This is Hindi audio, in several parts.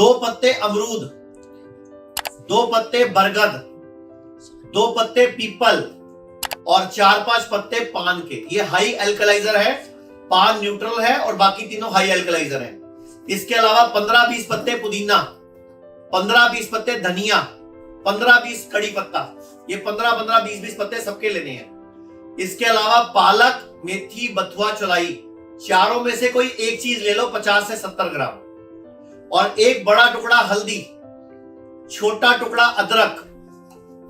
2 पत्ते अमरूद, 2 पत्ते बरगद, 2 पत्ते पीपल और 4-5 पत्ते पान के। ये हाई एल्कलाइजर है, पान न्यूट्रल है और बाकी तीनों हाई एल्कलाइजर है। इसके अलावा 15-20 पत्ते पुदीना, 15-20 पत्ते धनिया, 15-20 कड़ी पत्ता। ये 15-15, 20-20 पत्ते सबके लेने हैं। इसके अलावा पालक, मेथी, बथुआ, चौलाई, चारों में से कोई एक चीज ले लो 50 से 70 ग्राम। और एक बड़ा टुकड़ा हल्दी, छोटा टुकड़ा अदरक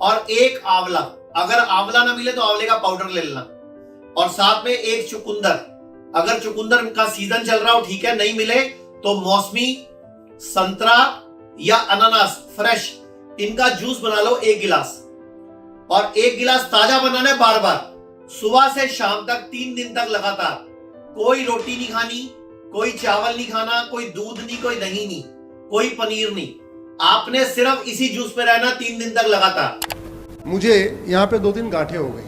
और एक आंवला। अगर आंवला ना मिले तो आंवले का पाउडर ले लेना। और साथ में एक चुकंदर, अगर चुकंदर का सीजन चल रहा हो ठीक है, नहीं मिले तो मौसमी, संतरा या अनानास फ्रेश, इनका जूस बना लो 1 गिलास। और 1 गिलास ताजा बनाना है बार बार, सुबह से शाम तक 3 दिन तक लगातार। कोई रोटी नहीं खानी, कोई चावल नहीं खाना, कोई दूध नहीं, कोई दही नहीं, कोई पनीर नहीं। आपने सिर्फ इसी जूस पे रहना 3 दिन तक लगातार। मुझे यहाँ पे 2-3 गांठें हो गई,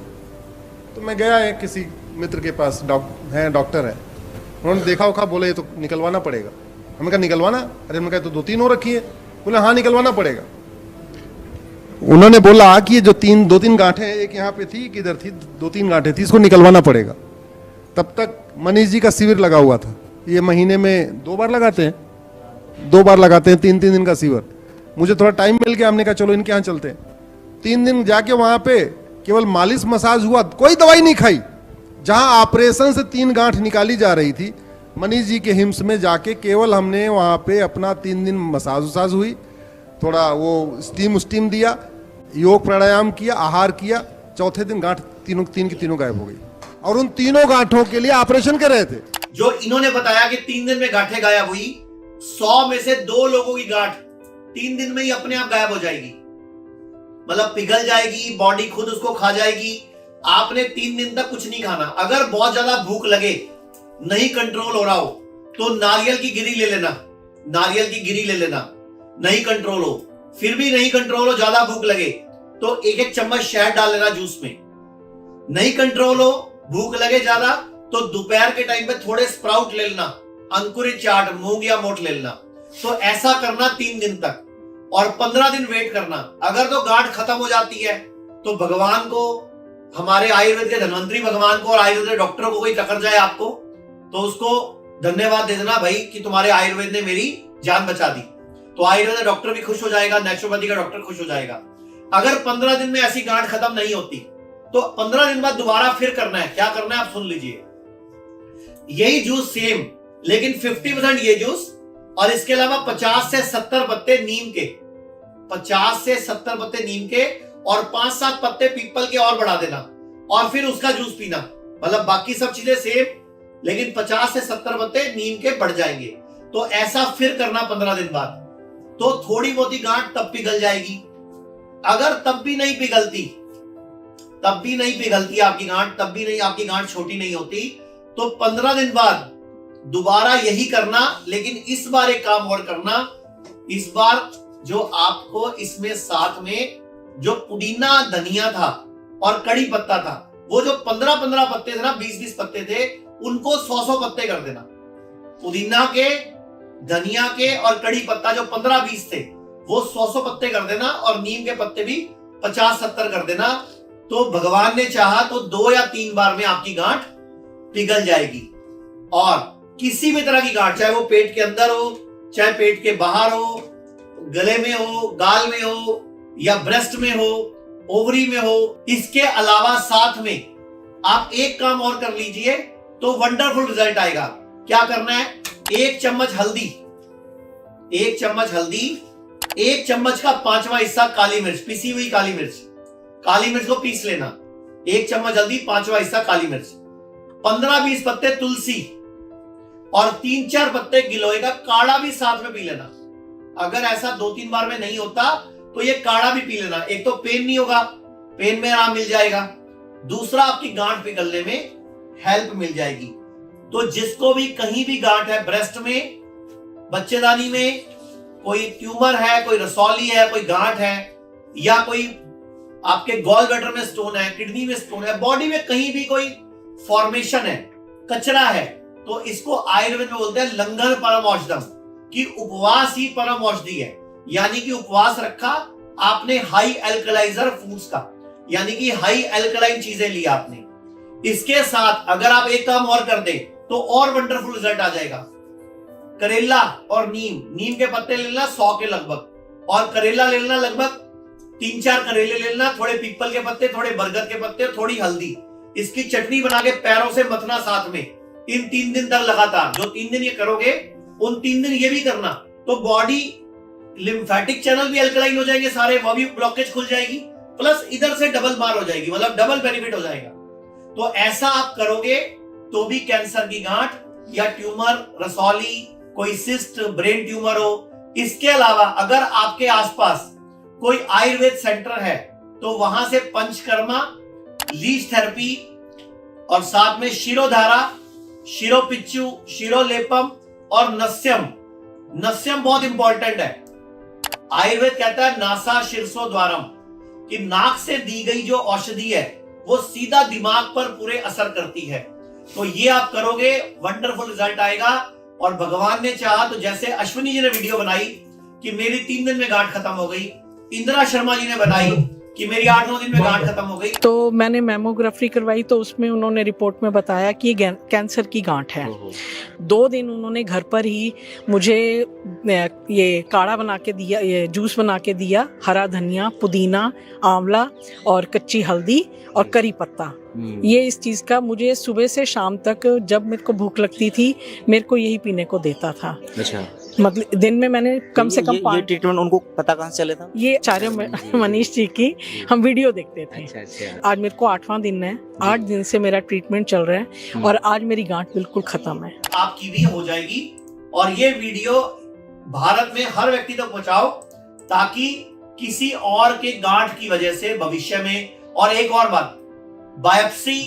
तो मैं गया है किसी मित्र के पास, डॉक्टर है। उन्होंने देखा उखा, बोले ये तो निकलवाना पड़ेगा। हमने कहा निकलवाना? अरे हमने कहा तो 2-3 हो रखी है। बोले हाँ निकलवाना पड़ेगा। उन्होंने बोला कि ये जो 2-3 गांठें, एक यहाँ पे थी, किधर थी, 2-3 गांठें थी, इसको निकलवाना पड़ेगा। तब तक मनीष जी का शिविर लगा हुआ था। ये महीने में 2 बार लगाते हैं, 2 बार लगाते हैं, 3-3 दिन का शिविर। मुझे थोड़ा टाइम मिल गया, हमने कहा चलो इनके यहाँ चलते हैं। 3 दिन जाके वहां पे केवल मालिश मसाज हुआ, कोई दवाई नहीं खाई। जहां ऑपरेशन से 3 गांठ निकाली जा रही थी, मनीष जी के हिम्स में जाके केवल हमने वहां पे अपना 3 दिन मसाज वसाज हुई, थोड़ा वो स्टीम दिया, योग प्राणायाम किया, आहार किया। चौथे दिन गांठ तीन की तीनों गायब हो गई। और उन तीनों गांठों के लिए ऑपरेशन कर रहे थे। जो इन्होंने बताया कि 3 दिन में गांठें गायब हुई, 100 में से 2 लोगों की गांठ 3 दिन में ही अपने आप गायब हो जाएगी। मतलब पिघल जाएगी, बॉडी खुद उसको खा जाएगी। आपने 3 दिन तक कुछ नहीं खाना। अगर बहुत ज्यादा भूख लगे, नहीं कंट्रोल हो रहा हो, तो नारियल की गिरी ले लेना, नारियल की गिरी ले लेना। नहीं कंट्रोल हो, फिर भी नहीं कंट्रोल हो, ज्यादा भूख लगे तो 1-1 चम्मच शहद डाल लेना जूस में। नहीं कंट्रोल हो, भूख लगे ज्यादा, तो दोपहर के टाइम पे थोड़े स्प्राउट ले लेना, अंकुरित चाट, मूंग या मोठ ले लेना। तो ऐसा करना 3 दिन तक और 15 दिन वेट करना। अगर तो गांठ खत्म हो जाती है तो भगवान को, हमारे आयुर्वेद के धन्वंतरी भगवान को और आयुर्वेद के डॉक्टरों को कोई टक्कर जाए आपको, तो उसको धन्यवाद दे देना भाई कि तुम्हारे आयुर्वेद ने मेरी जान बचा दी। तो आयुर्वेद का डॉक्टर भी खुश हो जाएगा, नेचुरोपैथी का डॉक्टर खुश हो जाएगा। अगर 15 दिन में ऐसी गांठ खत्म नहीं होती तो 15 दिन बाद दोबारा फिर करना है। क्या करना है आप सुन लीजिए। यही जूस सेम, लेकिन 50% ये जूस और इसके अलावा 50 से 70 पत्ते नीम के, 50 से 70 पत्ते नीम के और 5-7 पत्ते पीपल के और बढ़ा देना और फिर उसका जूस पीना। मतलब बाकी सब चीजें सेम, लेकिन 50 से 70 पत्ते नीम के बढ़ जाएंगे। तो ऐसा फिर करना 15 दिन बाद, तो थोड़ी बहुत ही गांठ तब पिघल जाएगी। अगर तब भी नहीं पिघलती आपकी गांठ, तब भी नहीं, आपकी गांठ छोटी नहीं होती, तो 15 दिन बाद दोबारा यही करना। लेकिन इस बार एक काम और करना, इस बार जो आपको इसमें साथ में जो पुदीना, धनिया था और कड़ी पत्ता था, वो जो 15-15 पत्ते थे ना, 20-20 पत्ते थे, उनको 100-100 पत्ते कर देना। पुदीना के, धनिया के और कड़ी पत्ता जो 15-20 थे, वो 100-100 पत्ते कर देना और नीम के पत्ते भी 50-70 कर देना। तो भगवान ने चाहा तो 2 या 3 बार में आपकी गांठ पिघल जाएगी। और किसी भी तरह की गांठ, चाहे वो पेट के अंदर हो, चाहे पेट के बाहर हो, गले में हो, गाल में हो या ब्रेस्ट में हो, ओवरी में हो, इसके अलावा साथ में आप एक काम और कर लीजिए तो वंडरफुल रिजल्ट आएगा। क्या करना है? 1 चम्मच हल्दी, 1 चम्मच हल्दी, 1 चम्मच का 5वां हिस्सा काली मिर्च, पिसी हुई काली मिर्च, काली मिर्च को पीस लेना। 1 चम्मच हल्दी, 5वां हिस्सा काली मिर्च, 15-20 पत्ते तुलसी और 3-4 पत्ते गिलोय का काढ़ा भी साथ में पी लेना। अगर ऐसा 2-3 बार में नहीं होता तो ये काढ़ा भी पी लेना। एक तो पेन नहीं होगा, पेन में आराम मिल जाएगा, दूसरा आपकी गांठ पिघलने में हेल्प मिल जाएगी। तो जिसको भी कहीं भी गांठ है, ब्रेस्ट में, बच्चेदानी में, कोई ट्यूमर है, कोई रसौली है, कोई गांठ है, या कोई आपके गॉल ब्लैडर में स्टोन है, किडनी में स्टोन है, बॉडी में कहीं भी कोई फॉर्मेशन है, कचरा है, तो इसको आयुर्वेद में बोलते हैं लंगर परम औषधम, कि उपवास ही परम औषधि है, यानी कि उपवास रखा आपने हाई एल्कलाइजर फूड्स का, यानी कि हाई एल्कलाइन चीजें ली आपने। इसके साथ अगर आप एक काम और कर दें तो और वंडरफुल रिजल्ट आ जाएगा। करेला और नीम के पत्ते लेना 100 के लगभग, और करेला लेना लगभग 3-4 करेले लेना, थोड़े पीपल के पत्ते, थोड़े बरगद के पत्ते, थोड़ी हल्दी, इसकी चटनी बना के पैरों से मथना साथ में, इन 3 दिन तक लगातार। जो 3 दिन ये करोगे उन 3 दिन ये भी करना, तो बॉडी लिम्फेटिक चैनल भी अल्कलाइन हो जाएंगे सारे, वो भी ब्लॉकेज खुल जाएगी, प्लस इधर से डबल मार हो जाएगी, मतलब डबल बेनिफिट हो जाएगा। तो ऐसा आप करोगे तो भी कैंसर की गांठ या ट्यूमर, रसौली, कोई सिस्ट, ब्रेन ट्यूमर हो। इसके अलावा अगर आपके आसपास कोई आयुर्वेद सेंटर है तो वहां से पंचकर्मा, लीच थेरेपी और साथ में शिरोधारा, शिरोपिच्चू, शिरोलेपम और नस्यम। नस्यम बहुत इंपॉर्टेंट है। आयुर्वेद कहता है नासा शीर्षो द्वारम, कि नाक से दी गई जो औषधि है वो सीधा दिमाग पर पूरे असर करती है। तो ये आप करोगे, वंडरफुल रिजल्ट आएगा। और भगवान ने चाहा तो जैसे अश्विनी जी ने वीडियो बनाई कि मेरी 3 दिन में गांठ खत्म हो गई, इंदिरा शर्मा जी ने बनाई कि मेरी 8-9 दिन में गांठ खत्म हो गई। तो मैंने मैमोग्राफी करवाई तो उसमें उन्होंने रिपोर्ट में बताया कि ये कैंसर की गांठ है। 2 दिन उन्होंने घर पर ही मुझे ये काढ़ा बना के दिया, ये जूस बना के दिया, हरा धनिया, पुदीना, आंवला और कच्ची हल्दी और करी पत्ता। ये इस चीज का मुझे सुबह से शाम तक जब मेरे को भूख लगती थी मेरे को यही पीने को देता था। अच्छा, मतलब दिन में मैंने कम से कम ये ट्रीटमेंट उनको पता कहाँ से चले था? ये आचार्य मनीष जी की हम वीडियो देखते थे। अच्छा। आज मेरे को 8वां दिन है, 8 दिन से मेरा ट्रीटमेंट चल रहा है और आज मेरी गांठ बिल्कुल खत्म है। आपकी भी हो जाएगी। और ये वीडियो भारत में हर व्यक्ति तक पहुंचाओ ताकि किसी और के गांठ की वजह से भविष्य में। और एक और बात, बायोप्सी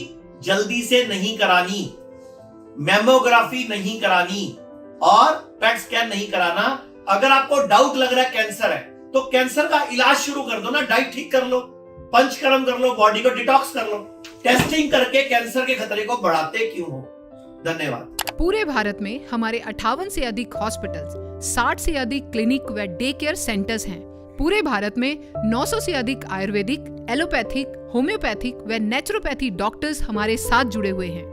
जल्दी से नहीं करानी, मैमोग्राफी नहीं करानी और पेट स्कैन नहीं कराना। अगर आपको डाउट लग रहा है कैंसर है तो कैंसर का इलाज शुरू कर दो ना, डाइट ठीक कर लो, पंचकर्म कर लो, बॉडी को डिटॉक्स कर लो। टेस्टिंग करके कैंसर के खतरे को बढ़ाते क्यों हो? धन्यवाद। पूरे भारत में हमारे 58 से अधिक हॉस्पिटल्स, 60 से अधिक क्लिनिक व डे केयर सेंटर्स हैं। पूरे भारत में 900 से अधिक आयुर्वेदिक, एलोपैथिक, होम्योपैथिक व नेचुरोपैथी डॉक्टर्स हमारे साथ जुड़े हुए हैं।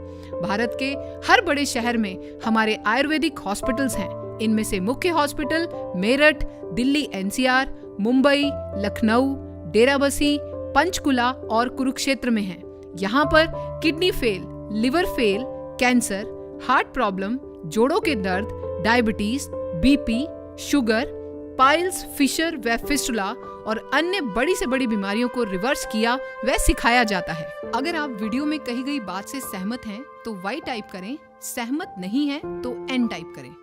भारत के हर बड़े शहर में हमारे आयुर्वेदिक हॉस्पिटल्स हैं। इनमें से मुख्य हॉस्पिटल मेरठ, दिल्ली NCR, मुंबई, लखनऊ, डेराबसी, पंचकुला और कुरुक्षेत्र में हैं। यहाँ पर kidney fail, liver fail, cancer, heart problem, जोड़ों के दर्द, diabetes, BP, sugar, piles, fissure व फिस्टुला और अन्य बड़ी से बड़ी बीमारियों को रिवर्स किया व सिखाया जाता है। अगर आप वीडियो में कही गई बात से सहमत हैं तो Y टाइप करें, सहमत नहीं हैं तो N टाइप करें।